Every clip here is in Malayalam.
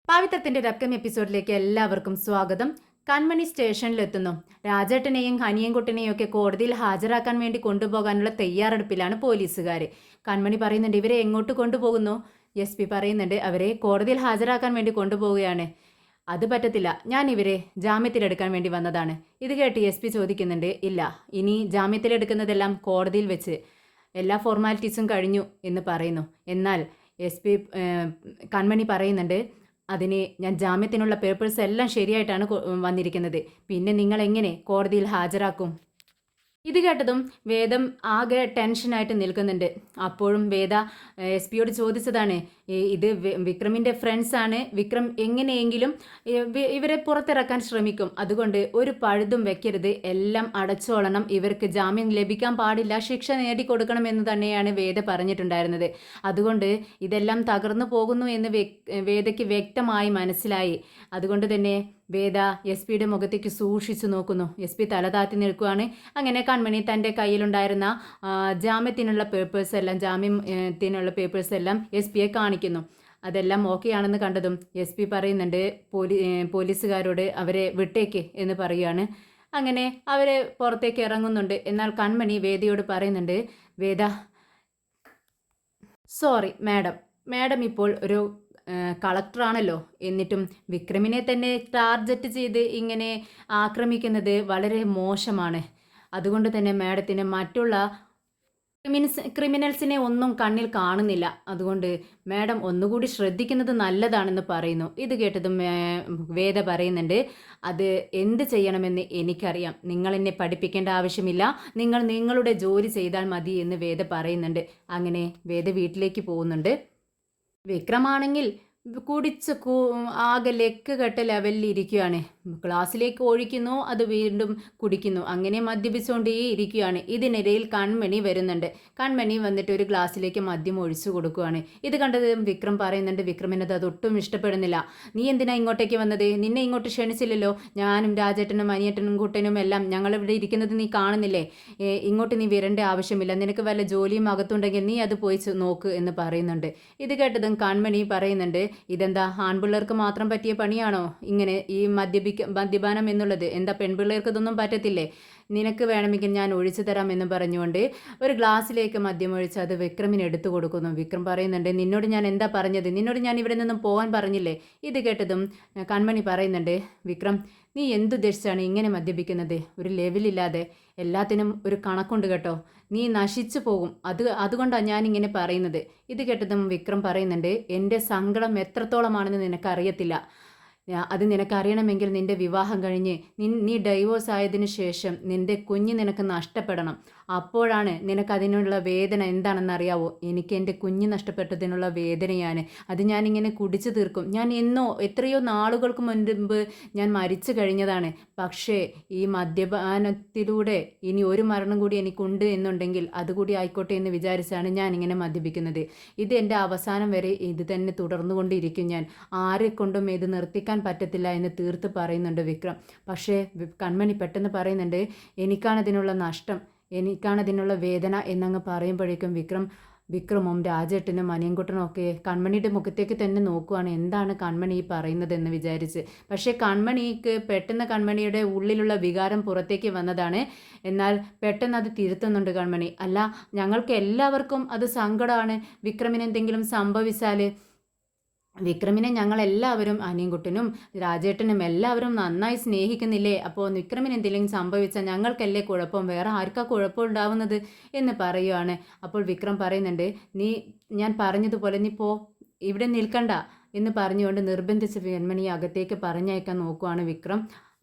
പാവിത്രത്തിന്റെ ഒരു അപ്കമിംഗ് എപ്പിസോഡിലേക്ക് എല്ലാവർക്കും സ്വാഗതം. കൺമണി സ്റ്റേഷനിലെത്തുന്നു. രാജേട്ടനെയും ഹനിയൻകുട്ടനെയും ഒക്കെ കോടതിയിൽ ഹാജരാക്കാൻ വേണ്ടി കൊണ്ടുപോകാനുള്ള തയ്യാറെടുപ്പിലാണ് പോലീസുകാർ. കൺമണി പറയുന്നുണ്ട്, ഇവരെ എങ്ങോട്ട് കൊണ്ടുപോകുന്നു? SP പറയുന്നുണ്ട്, അവരെ കോടതിയിൽ ഹാജരാക്കാൻ വേണ്ടി കൊണ്ടുപോവുകയാണ്. അത് പറ്റത്തില്ല, ഞാൻ ഇവരെ ജാമ്യത്തിലെടുക്കാൻ വേണ്ടി വന്നതാണ്. ഇത് കേട്ട് SP ചോദിക്കുന്നുണ്ട്, ഇല്ല, ഇനി ജാമ്യത്തിലെടുക്കുന്നതെല്ലാം കോടതിയിൽ വെച്ച് എല്ലാ ഫോർമാലിറ്റീസും കഴിഞ്ഞു എന്ന് പറയുന്നു. എന്നാൽ SP കൺമണി പറയുന്നുണ്ട്, അതിന് ഞാൻ ജാമ്യത്തിനുള്ള പേപ്പേഴ്സ് എല്ലാം ശരിയായിട്ടാണ് വന്നിരിക്കുന്നത്. പിന്നെ നിങ്ങൾ എങ്ങനെ കോടതിയിൽ ഹാജരാക്കും? ഇത് കേട്ടതും വേദം ആകെ ടെൻഷനായിട്ട് നിൽക്കുന്നുണ്ട്. അപ്പോഴും വേദ SP ചോദിച്ചതാണ്, ഇത് വിക്രമിൻ്റെ ഫ്രണ്ട്സാണ്, വിക്രം എങ്ങനെയെങ്കിലും ഇവരെ പുറത്തിറക്കാൻ ശ്രമിക്കും, അതുകൊണ്ട് ഒരു പഴുതും വെക്കരുത്, എല്ലാം അടച്ചോളണം, ഇവർക്ക് ജാമ്യം ലഭിക്കാൻ പാടില്ല, ശിക്ഷ നേടിക്കൊടുക്കണം എന്ന് തന്നെയാണ് വേദ പറഞ്ഞിട്ടുണ്ടായിരുന്നത്. അതുകൊണ്ട് ഇതെല്ലാം തകർന്നു പോകുന്നു എന്ന് വേദയ്ക്ക് വ്യക്തമായി മനസ്സിലായി. അതുകൊണ്ട് തന്നെ വേദ SP മുഖത്തേക്ക് സൂക്ഷിച്ചു നോക്കുന്നു. SP തല താത്തി നിൽക്കുകയാണ്. അങ്ങനെ കൺമണി തൻ്റെ കയ്യിലുണ്ടായിരുന്ന ജാമ്യത്തിനുള്ള പേപ്പേഴ്സ് എല്ലാം SP കാണിക്കുന്നു. അതെല്ലാം ഓക്കെ ആണെന്ന് കണ്ടതും SP പറയുന്നുണ്ട്, പോലീസുകാരോട് അവരെ വിട്ടേക്ക് എന്ന് പറയുകയാണ്. അങ്ങനെ അവരെ പുറത്തേക്ക് ഇറങ്ങുന്നുണ്ട്. എന്നാൽ കൺമണി വേദയോട് പറയുന്നുണ്ട്, വേദ സോറി മാഡം ഇപ്പോൾ ഒരു കളക്ടറാണല്ലോ, എന്നിട്ടും വിക്രമിനെ തന്നെ ടാർഗറ്റ് ചെയ്ത് ഇങ്ങനെ ആക്രമിക്കുന്നത് വളരെ മോശമാണ്. അതുകൊണ്ട് തന്നെ മാഡത്തിന് മറ്റുള്ള ക്രിമിനൽസിനെ ഒന്നും കണ്ണിൽ കാണുന്നില്ല, അതുകൊണ്ട് മാഡം ഒന്നുകൂടി ശ്രദ്ധിക്കുന്നത് നല്ലതാണെന്ന് പറയുന്നു. ഇത് കേട്ടതും വേദ പറയുന്നുണ്ട്, അത് എന്ത് ചെയ്യണമെന്ന് എനിക്കറിയാം, നിങ്ങൾ എന്നെ പഠിപ്പിക്കേണ്ട ആവശ്യമില്ല, നിങ്ങൾ നിങ്ങളുടെ ജോലി ചെയ്താൽ മതി എന്ന് വേദ പറയുന്നുണ്ട്. അങ്ങനെ വേദ വീട്ടിലേക്ക് പോകുന്നുണ്ട്. വിക്രമാണെങ്കിൽ കുടിച്ച് ആകെ ലെക്ക് കെട്ട ലെവലിൽ ഇരിക്കുകയാണ്. ഗ്ലാസ്സിലേക്ക് ഒഴിക്കുന്നു, അത് വീണ്ടും കുടിക്കുന്നു, അങ്ങനെ മദ്യപിച്ചുകൊണ്ടേ ഇരിക്കുകയാണ്. ഇതിനിടയിൽ കൺമണി വരുന്നുണ്ട്. കൺമണി വന്നിട്ട് ഒരു ഗ്ലാസ്സിലേക്ക് മദ്യം ഒഴിച്ചു കൊടുക്കുകയാണ്. ഇത് കണ്ടത് വിക്രം പറയുന്നുണ്ട്, വിക്രമിനത് അതൊട്ടും ഇഷ്ടപ്പെടുന്നില്ല. നീ എന്തിനാ ഇങ്ങോട്ടേക്ക് വന്നത്? നിന്നെ ഇങ്ങോട്ട് ക്ഷണിച്ചില്ലല്ലോ. ഞാനും രാജേട്ടനും അനിയേട്ടനും കുട്ടനും എല്ലാം ഞങ്ങളിവിടെ ഇരിക്കുന്നത് നീ കാണുന്നില്ലേ? ഇങ്ങോട്ട് നീ വരേണ്ട ആവശ്യമില്ല, നിനക്ക് വല്ല ജോലിയും അകത്തുണ്ടെങ്കിൽ നീ അത് പോയി നോക്ക് എന്ന് പറയുന്നുണ്ട്. ഇത് കേട്ടതും കൺമണി പറയുന്നുണ്ട്, ഇതെന്താ ആൺപിള്ളേർക്ക് മാത്രം പറ്റിയ പണിയാണോ ഇങ്ങനെ ഈ മദ്യപാനം എന്നുള്ളത്? എന്താ പെൺപിള്ളേർക്ക് ഇതൊന്നും പറ്റത്തില്ലേ? നിനക്ക് വേണമെങ്കിൽ ഞാൻ ഒഴിച്ചു തരാം എന്ന് പറഞ്ഞുകൊണ്ട് ഒരു ഗ്ലാസ്സിലേക്ക് മദ്യം ഒഴിച്ച് അത് വിക്രമിന് എടുത്തു കൊടുക്കുന്നു. വിക്രം പറയുന്നുണ്ട്, നിന്നോട് ഞാൻ എന്താ പറഞ്ഞത്? നിന്നോട് ഞാൻ ഇവിടെ നിന്നും പോകാൻ പറഞ്ഞില്ലേ? ഇത് കേട്ടതും കൺമണി പറയുന്നുണ്ട്, വിക്രം നീ എന്തുദ്ദേശിച്ചാണ് ഇങ്ങനെ മദ്യപിക്കുന്നത്? ഒരു ലെവലില്ലാതെ, എല്ലാത്തിനും ഒരു കണക്കുണ്ട് കേട്ടോ, നീ നശിച്ചു പോകും, അതുകൊണ്ടാണ് ഞാനിങ്ങനെ പറയുന്നത്. ഇത് കേട്ടതും വിക്രം പറയുന്നുണ്ട്, എൻ്റെ സങ്കടം എത്രത്തോളമാണെന്ന് നിനക്കറിയത്തില്ല. അത് നിനക്കറിയണമെങ്കിൽ നിൻ്റെ വിവാഹം കഴിഞ്ഞ് നീ ഡൈവോഴ്സ് ആയതിനു ശേഷം നിൻ്റെ കുഞ്ഞ് നിനക്ക് നഷ്ടപ്പെടണം. അപ്പോഴാണ് നിനക്കതിനുള്ള വേദന എന്താണെന്ന് അറിയാവോ? എനിക്ക് എൻ്റെ കുഞ്ഞ് നഷ്ടപ്പെട്ടതിനുള്ള വേദനയാണ്. അത് ഞാനിങ്ങനെ കുടിച്ചു തീർക്കും. ഞാൻ എത്രയോ നാളുകൾക്ക് മുൻപ് ഞാൻ മരിച്ചു കഴിഞ്ഞതാണ്. പക്ഷേ ഈ മദ്യപാനത്തിലൂടെ ഇനി ഒരു മരണം കൂടി എനിക്കുണ്ട് എന്നുണ്ടെങ്കിൽ അതുകൂടി ആയിക്കോട്ടെ എന്ന് വിചാരിച്ചാണ് ഞാനിങ്ങനെ മദ്യപിക്കുന്നത്. ഇത് എൻ്റെ അവസാനം വരെ ഇത് തന്നെ തുടർന്നുകൊണ്ടിരിക്കും. ഞാൻ ആരെക്കൊണ്ടും ഇത് നിർത്തിക്കാൻ പറ്റത്തില്ല എന്ന് തീർത്ത് പറയുന്നുണ്ട് വിക്രം. പക്ഷേ കൺമണി പെട്ടെന്ന് പറയുന്നുണ്ട്, എനിക്കാണതിനുള്ള നഷ്ടം, എനിക്കാണതിനുള്ള വേദന എന്നങ്ങ് പറയുമ്പോഴേക്കും വിക്രമും രാജേട്ടനും അനിയൻകുട്ടനും ഒക്കെ കൺമണിയുടെ മുഖത്തേക്ക് തന്നെ നോക്കുവാണ്, എന്താണ് കൺമണി ഈ പറയുന്നതെന്ന് വിചാരിച്ച്. പക്ഷേ കൺമണിക്ക് പെട്ടെന്ന് കൺമണിയുടെ ഉള്ളിലുള്ള വികാരം പുറത്തേക്ക് വന്നതാണ്. എന്നാൽ പെട്ടെന്ന് അത് തിരുത്തുന്നുണ്ട് കൺമണി. അല്ല, ഞങ്ങൾക്ക് എല്ലാവർക്കും അത് സങ്കടമാണ്, വിക്രമിന് എന്തെങ്കിലും സംഭവിച്ചാൽ. വിക്രമിനെ ഞങ്ങളെല്ലാവരും അനിയൻകുട്ടനും രാജേട്ടനും എല്ലാവരും നന്നായി സ്നേഹിക്കുന്നില്ലേ? അപ്പോൾ വിക്രമിന് എന്തെങ്കിലും സംഭവിച്ചാൽ ഞങ്ങൾക്കല്ലേ കുഴപ്പം, വേറെ ആർക്കാ കുഴപ്പമുണ്ടാവുന്നത് എന്ന് പറയുകയാണ്. അപ്പോൾ വിക്രം പറയുന്നുണ്ട്, ഞാൻ പറഞ്ഞതുപോലെ നീ പോ, ഇവിടെ നിൽക്കണ്ട എന്ന് പറഞ്ഞുകൊണ്ട് നിർബന്ധിച്ച് കൺമണിയെ അകത്തേക്ക് പറഞ്ഞയക്കാൻ നോക്കുവാണ് വിക്രം.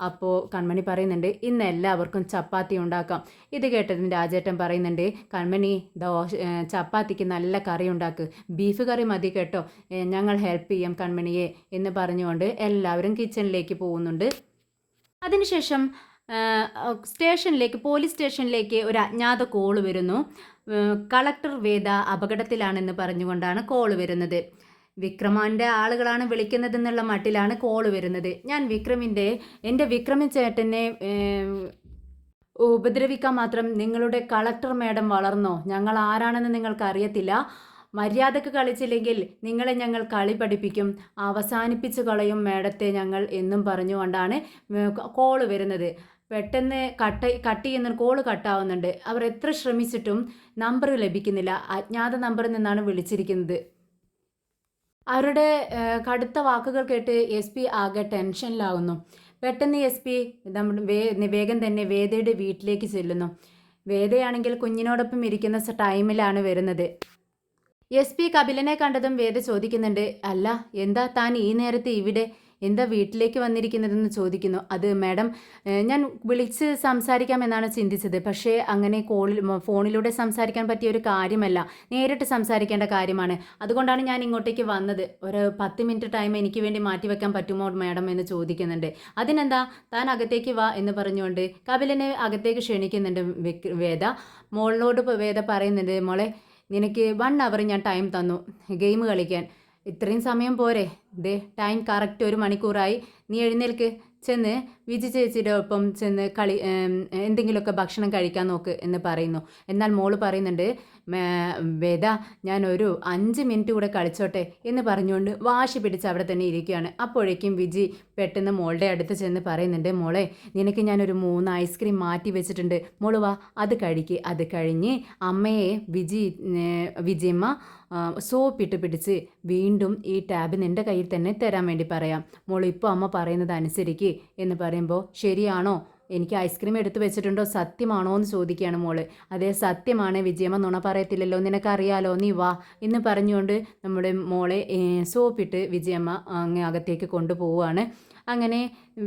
അപ്പോൾ കൺമണി പറയുന്നുണ്ട്, ഇന്ന് എല്ലാവർക്കും ചപ്പാത്തി ഉണ്ടാക്കാം. ഇത് കേട്ടതിന് രാജേട്ടൻ പറയുന്നുണ്ട്, കൺമണി ചപ്പാത്തിക്ക് നല്ല കറി ഉണ്ടാക്ക്, ബീഫ് കറി മതി കേട്ടോ, ഞങ്ങൾ ഹെൽപ്പ് ചെയ്യാം കൺമണിയെ എന്ന് പറഞ്ഞുകൊണ്ട് എല്ലാവരും കിച്ചണിലേക്ക് പോകുന്നുണ്ട്. അതിനുശേഷം പോലീസ് സ്റ്റേഷനിലേക്ക് ഒരു അജ്ഞാത കോള് വരുന്നു. കളക്ടർ വേദ അപകടത്തിലാണെന്ന് പറഞ്ഞുകൊണ്ടാണ് കോള് വരുന്നത്. വിക്രമാൻ്റെ ആളുകളാണ് വിളിക്കുന്നതെന്നുള്ള മട്ടിലാണ് കോള് വരുന്നത്. എൻ്റെ വിക്രമൻ ചേട്ടനെ ഉപദ്രവിക്കാൻ മാത്രം നിങ്ങളുടെ കളക്ടർ മാഡം വളർന്നോ? ഞങ്ങൾ ആരാണെന്ന് നിങ്ങൾക്ക് അറിയത്തില്ല. മര്യാദക്ക് കളിച്ചില്ലെങ്കിൽ നിങ്ങളെ ഞങ്ങൾ കളി പഠിപ്പിക്കും, അവസാനിപ്പിച്ച് കളയും മേഡത്തെ ഞങ്ങൾ എന്നും പറഞ്ഞുകൊണ്ടാണ് കോള് വരുന്നത്. പെട്ടെന്ന് കട്ട് ചെയ്യുന്ന കോള് കട്ടാവുന്നുണ്ട്. അവർ എത്ര ശ്രമിച്ചിട്ടും നമ്പർ ലഭിക്കുന്നില്ല. അജ്ഞാത നമ്പറിൽ നിന്നാണ് വിളിച്ചിരിക്കുന്നത്. അവരുടെ കടുത്ത വാക്കുകൾ കേട്ട് എസ് പി ആകെ ടെൻഷനിലാവുന്നു. പെട്ടെന്ന് എസ് പി വേഗം തന്നെ വേദയുടെ വീട്ടിലേക്ക് ചെല്ലുന്നു. വേദയാണെങ്കിൽ കുഞ്ഞിനോടൊപ്പം ഇരിക്കുന്ന ടൈമിലാണ് വരുന്നത്. എസ് പി കപിലനെ കണ്ടതും വേദ ചോദിക്കുന്നുണ്ട്, അല്ല എന്താ താൻ ഈ നേരത്തെ ഇവിടെ, എന്താ വീട്ടിലേക്ക് വന്നിരിക്കുന്നതെന്ന് ചോദിക്കുന്നു. അത് മാഡം, ഞാൻ വിളിച്ച് സംസാരിക്കാമെന്നാണ് ചിന്തിച്ചത്. പക്ഷേ അങ്ങനെ ഫോണിലൂടെ സംസാരിക്കാൻ പറ്റിയ ഒരു കാര്യമല്ല, നേരിട്ട് സംസാരിക്കേണ്ട കാര്യമാണ്. അതുകൊണ്ടാണ് ഞാൻ ഇങ്ങോട്ടേക്ക് വന്നത്. ഒരു 10 മിനിറ്റ് ടൈം എനിക്ക് വേണ്ടി മാറ്റിവെക്കാൻ പറ്റുമോ മാഡം എന്ന് ചോദിക്കുന്നുണ്ട്. അതിനെന്താ, താൻ അകത്തേക്ക് വാ എന്ന് പറഞ്ഞുകൊണ്ട് കപിലനെ അകത്തേക്ക് ക്ഷണിക്കുന്നുണ്ട് വേദ. മോളിനോട് വേദ പറയുന്നുണ്ട്, മോളെ നിനക്ക് 1 അവർ ഞാൻ ടൈം തന്നു ഗെയിം കളിക്കാൻ. ഇത്രയും സമയം പോരെ? ദേ ടൈം കറക്റ്റ് 1 മണിക്കൂറായി. നീ എഴുന്നേൽക്ക്, ചെന്ന് വിജി ചേച്ചിയുടെ ഒപ്പം ചെന്ന് എന്തെങ്കിലുമൊക്കെ ഭക്ഷണം കഴിക്കാൻ നോക്ക് എന്ന് പറയുന്നു. എന്നാൽ മോള് പറയുന്നുണ്ട്, വേദ ഞാൻ ഒരു 5 മിനിറ്റ് കൂടെ കളിച്ചോട്ടെ എന്ന് പറഞ്ഞുകൊണ്ട് വാശി പിടിച്ച് അവിടെ തന്നെ ഇരിക്കുകയാണ്. അപ്പോഴേക്കും വിജി പെട്ടെന്ന് മോളുടെ അടുത്ത് ചെന്ന് പറയുന്നുണ്ട്, മോളെ നിനക്ക് ഞാനൊരു 3 ഐസ്ക്രീം മാറ്റി വെച്ചിട്ടുണ്ട്, മോള് വാ അത് കഴിക്ക്. അത് കഴിഞ്ഞ് അമ്മയെ വിജയമ്മ സോപ്പിട്ട് പിടിച്ച് വീണ്ടും ഈ ടാബ് നിൻ്റെ കയ്യിൽ തന്നെ തരാൻ വേണ്ടി പറയാം. മോൾ ഇപ്പോൾ അമ്മ പറയുന്നത് അനുസരിക്ക് എന്ന് പറയുമ്പോൾ, ശരിയാണോ, എനിക്ക് ഐസ്ക്രീം എടുത്തു വെച്ചിട്ടുണ്ടോ, സത്യമാണോ എന്ന് ചോദിക്കുകയാണ് മോള്. അതേ സത്യമാണ് വിജയമ്മ, നുണ പറയത്തില്ലല്ലോ, നിനക്കറിയാലോ, നീ വാ എന്ന് പറഞ്ഞുകൊണ്ട് നമ്മുടെ മോളെ സോപ്പിട്ട് വിജയമ്മ അങ്ങ് അകത്തേക്ക് കൊണ്ടുപോവുകയാണ്. അങ്ങനെ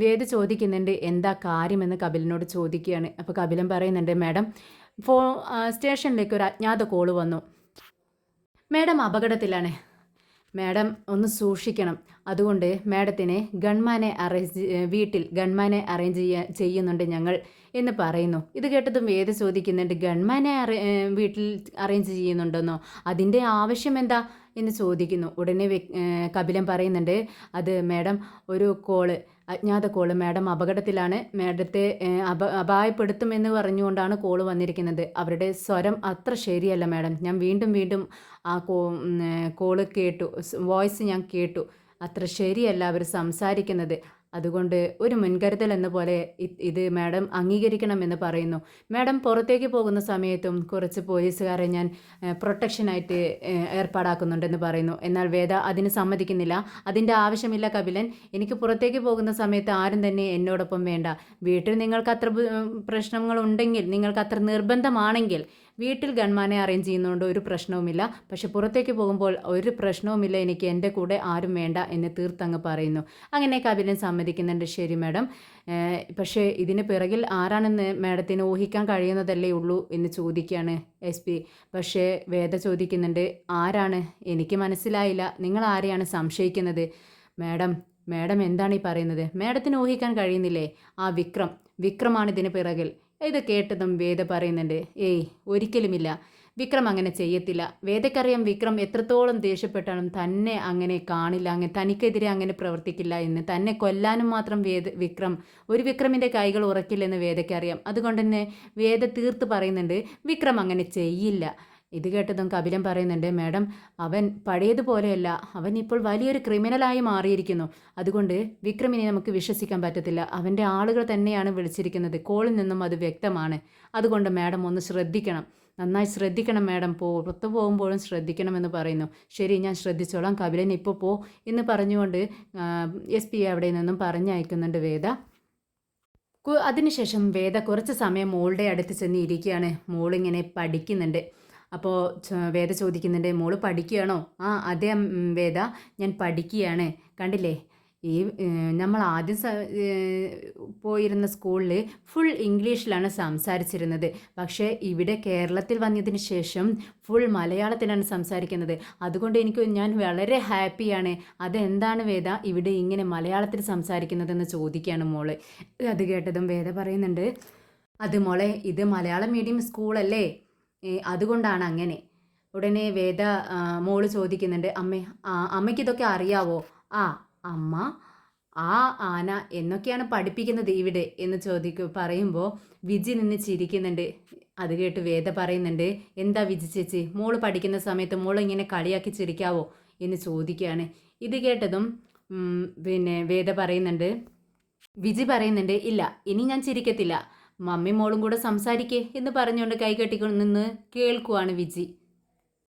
വേദ ചോദിക്കുന്നുണ്ട് എന്താ കാര്യമെന്ന് കപിലനോട് ചോദിക്കുകയാണ്. അപ്പോൾ കപിലൻ പറയുന്നുണ്ട്, മാഡം സ്റ്റേഷനിലേക്ക് ഒരു അജ്ഞാത കോള് വന്നു, മാഡം അപകടത്തിലാണ്, മാഡം ഒന്ന് സൂക്ഷിക്കണം, അതുകൊണ്ട് മാഡത്തിന് വീട്ടിൽ ഗൺമാനെ അറേഞ്ച് ചെയ്യുന്നുണ്ട് ഞങ്ങൾ എന്ന് പറയുന്നു. ഇത് കേട്ടതും വേദ ചോദിക്കുന്നുണ്ട്, ഗൺമാനെ വീട്ടിൽ അറേഞ്ച് ചെയ്യുന്നുണ്ടെന്നോ, അതിൻ്റെ ആവശ്യം എന്താ എന്ന് ചോദിക്കുന്നു. ഉടനെ കപിലൻ പറയുന്നുണ്ട്, അത് മാഡം ഒരു അജ്ഞാത കോള്, മാഡം അപകടത്തിലാണ്, മാഡത്തെ അപായപ്പെടുത്തുമെന്ന് പറഞ്ഞുകൊണ്ടാണ് കോള് വന്നിരിക്കുന്നത്. അവരുടെ സ്വരം അത്ര ശരിയല്ല മാഡം, ഞാൻ വീണ്ടും ആ കോള് കേട്ടു, വോയിസ് ഞാൻ കേട്ടു, അത്ര ശരിയല്ല അവർ സംസാരിക്കുന്നത്. അതുകൊണ്ട് ഒരു മുൻകരുതൽ എന്ന പോലെ ഇത് മാഡം അംഗീകരിക്കണമെന്ന് പറയുന്നു. മാഡം പുറത്തേക്ക് പോകുന്ന സമയത്തും കുറച്ച് പോലീസുകാരെ ഞാൻ പ്രൊട്ടക്ഷനായിട്ട് ഏർപ്പാടാക്കുന്നുണ്ടെന്ന് പറയുന്നു. എന്നാൽ വേദ അതിന് സമ്മതിക്കുന്നില്ല. അതിൻ്റെ ആവശ്യമില്ല കപിലൻ, എനിക്ക് പുറത്തേക്ക് പോകുന്ന സമയത്ത് ആരും തന്നെ എന്നോടൊപ്പം വേണ്ട. വീട്ടിൽ നിങ്ങൾക്ക് അത്ര പ്രശ്നങ്ങളുണ്ടെങ്കിൽ, നിങ്ങൾക്ക് അത്ര നിർബന്ധമാണെങ്കിൽ വീട്ടിൽ ഗൺമാനെ അറേഞ്ച് ചെയ്യുന്നതുകൊണ്ട് ഒരു പ്രശ്നവുമില്ല. പക്ഷെ പുറത്തേക്ക് പോകുമ്പോൾ ഒരു പ്രശ്നവുമില്ല, എനിക്ക് എൻ്റെ കൂടെ ആരും വേണ്ട എന്ന് തീർത്തങ്ങ് പറയുന്നു. അങ്ങനെ കപിലൻ സമ്മതിക്കുന്നുണ്ട്, ശരി മാഡം, പക്ഷേ ഇതിന് പിറകിൽ ആരാണെന്ന് മാഡത്തിന് ഊഹിക്കാൻ കഴിയുന്നതല്ലേ ഉള്ളൂ എന്ന് ചോദിക്കുകയാണ് എസ് പി. പക്ഷേ വേദ ചോദിക്കുന്നുണ്ട്, ആരാണ്, എനിക്ക് മനസ്സിലായില്ല, നിങ്ങൾ ആരെയാണ് സംശയിക്കുന്നത്? മാഡം എന്താണ് ഈ പറയുന്നത്? മാഡത്തിന് ഊഹിക്കാൻ കഴിയുന്നില്ലേ? ആ വിക്രമാണ് ഇതിന് പിറകിൽ. ഇത് കേട്ടതും വേദ പറയുന്നുണ്ട്, ഏയ് ഒരിക്കലുമില്ല, വിക്രം അങ്ങനെ ചെയ്യത്തില്ല. വേദക്കറിയാം വിക്രം എത്രത്തോളം ദേഷ്യപ്പെട്ടാലും തന്നെ അങ്ങനെ കാണില്ല, തനിക്കെതിരെ അങ്ങനെ പ്രവർത്തിക്കില്ല എന്ന്. തന്നെ കൊല്ലാനും മാത്രം വിക്രമിൻ്റെ കൈകൾ ഉറക്കില്ലെന്ന് വേദക്കറിയാം. അതുകൊണ്ട് തന്നെ വേദ തീർത്ത് പറയുന്നുണ്ട്, വിക്രം അങ്ങനെ ചെയ്യില്ല. ഇത് കേട്ടതും കപിലൻ പറയുന്നുണ്ട്, മാഡം അവൻ പഴയതുപോലെയല്ല, അവൻ ഇപ്പോൾ വലിയൊരു ക്രിമിനലായി മാറിയിരിക്കുന്നു. അതുകൊണ്ട് വിക്രമിനെ നമുക്ക് വിശ്വസിക്കാൻ പറ്റത്തില്ല. അവൻ്റെ ആളുകൾ തന്നെയാണ് വിളിച്ചിരിക്കുന്നത്, കോളിൽ നിന്നും അത് വ്യക്തമാണ്. അതുകൊണ്ട് മാഡം ഒന്ന് ശ്രദ്ധിക്കണം, നന്നായി ശ്രദ്ധിക്കണം മാഡം, പുറത്തു പോകുമ്പോഴും ശ്രദ്ധിക്കണമെന്ന് പറയുന്നു. ശരി, ഞാൻ ശ്രദ്ധിച്ചോളാം, കപിലൻ ഇപ്പോൾ പോ എന്ന് പറഞ്ഞുകൊണ്ട് എസ് പി അവിടെ നിന്നും പറഞ്ഞയക്കുന്നുണ്ട് വേദ. അതിനുശേഷം വേദ കുറച്ച് സമയം മോളുടെ അടുത്ത് ചെന്ന് ഇരിക്കുകയാണ്. മോളിങ്ങനെ പഠിക്കുന്നുണ്ട്. അപ്പോൾ വേദ ചോദിക്കുന്നുണ്ട്, മോള് പഠിക്കുകയാണോ? ആ അതെ വേദ, ഞാൻ പഠിക്കുകയാണ്. കണ്ടില്ലേ, ഈ നമ്മൾ ആദ്യം പോയിരുന്ന സ്കൂളിൽ ഫുൾ ഇംഗ്ലീഷിലാണ് സംസാരിച്ചിരുന്നത്. പക്ഷേ ഇവിടെ കേരളത്തിൽ വന്നതിന് ശേഷം ഫുൾ മലയാളത്തിലാണ് സംസാരിക്കുന്നത്. അതുകൊണ്ട് ഞാൻ വളരെ ഹാപ്പിയാണ്. അതെന്താണ് വേദ ഇവിടെ ഇങ്ങനെ മലയാളത്തിൽ സംസാരിക്കുന്നതെന്ന് ചോദിക്കുകയാണ് മോള്. അത് കേട്ടതും വേദ പറയുന്നുണ്ട്, അത് മോളെ, ഇത് മലയാളം മീഡിയം സ്കൂളല്ലേ, അതുകൊണ്ടാണ് അങ്ങനെ. ഉടനെ വേദ മോള് ചോദിക്കുന്നുണ്ട്, അമ്മയ്ക്ക് ഇതൊക്കെ അറിയാവോ? അമ്മ ആ ആന എന്നൊക്കെയാണ് പഠിപ്പിക്കുന്നത് ഇവിടെ എന്ന് പറയുമ്പോൾ വിജി നിന്ന് ചിരിക്കുന്നുണ്ട്. അത് കേട്ട് വേദ പറയുന്നുണ്ട്, എന്താ വിജി ചേച്ചി, മോള് പഠിക്കുന്ന സമയത്ത് മോള് ഇങ്ങനെ കളിയാക്കി ചിരിക്കാവോ എന്ന് ചോദിക്കുകയാണ്. ഇത് കേട്ടതും പിന്നെ വേദ പറയുന്നുണ്ട്, വിജി പറയുന്നുണ്ട്, ഇല്ല ഇനി ഞാൻ ചിരിക്കത്തില്ല, മമ്മി മോളും കൂടെ സംസാരിക്കേ എന്ന് പറഞ്ഞുകൊണ്ട് കൈ കെട്ടിക്കൊണ്ട് നിന്ന് കേൾക്കുവാണ് വിജി.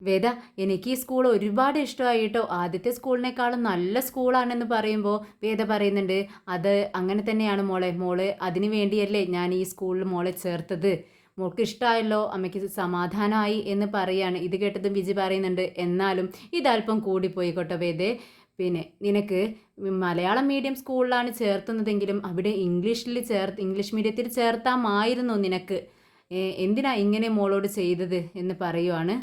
വേദ, എനിക്ക് ഈ സ്കൂൾ ഒരുപാട് ഇഷ്ടമായി കേട്ടോ, ആദ്യത്തെ സ്കൂളിനേക്കാളും നല്ല സ്കൂളാണെന്ന് പറയുമ്പോൾ വേദ പറയുന്നുണ്ട്, അത് അങ്ങനെ തന്നെയാണ് മോളെ, മോള് അതിനു വേണ്ടിയല്ലേ ഞാൻ ഈ സ്കൂളിൽ മോളെ ചേർത്തത്, മോൾക്ക് ഇഷ്ടമായല്ലോ, അമ്മയ്ക്ക് സമാധാനമായി എന്ന് പറയാണ്. ഇത് കേട്ടതും വിജി പറയുന്നുണ്ട്, എന്നാലും ഇതല്പം കൂടിപ്പോയി കേട്ടോ വേദേ, പിന്നെ നിനക്ക് മലയാളം മീഡിയം സ്കൂളിലാണ് ചേർത്തുന്നതെങ്കിലും അവിടെ ഇംഗ്ലീഷ് മീഡിയത്തിൽ ചേർത്താമായിരുന്നു നിനക്ക്, എന്തിനാ ഇങ്ങനെ മോളോട് ചെയ്തത് എന്ന് പറയുവാണ്.